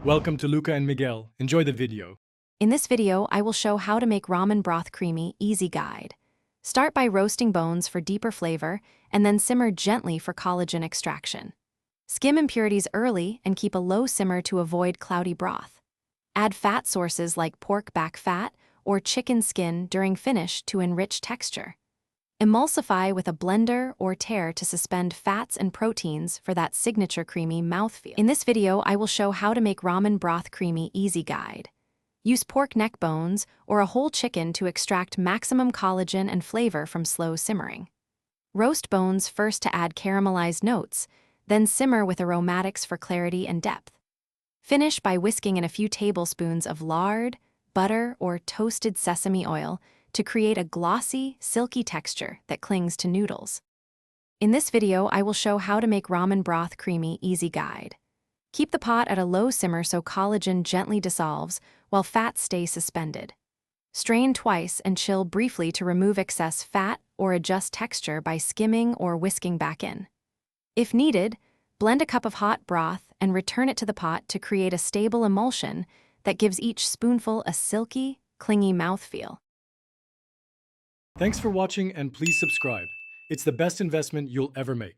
Welcome to Luca and Miguel. Enjoy the video. In this video, I will show how to make ramen broth creamy easy guide. Start by roasting bones for deeper flavor and then simmer gently for collagen extraction. Skim impurities early and keep a low simmer to avoid cloudy broth. Add fat sources like pork back fat or chicken skin during finish to enrich texture. Emulsify with a blender or tare to suspend fats and proteins for that signature creamy mouthfeel. In this video, I will show how to make ramen broth creamy easy guide. Use pork neck bones or a whole chicken to extract maximum collagen and flavor from slow simmering. Roast bones first to add caramelized notes, then simmer with aromatics for clarity and depth. Finish by whisking in a few tablespoons of lard, butter, or toasted sesame oil to create a glossy, silky texture that clings to noodles. In this video, I will show how to make ramen broth creamy easy guide. Keep the pot at a low simmer so collagen gently dissolves while fats stay suspended. Strain twice and chill briefly to remove excess fat or adjust texture by skimming or whisking back in. If needed, blend a cup of hot broth and return it to the pot to create a stable emulsion that gives each spoonful a silky, clingy mouthfeel. Thanks for watching and please subscribe. It's the best investment you'll ever make.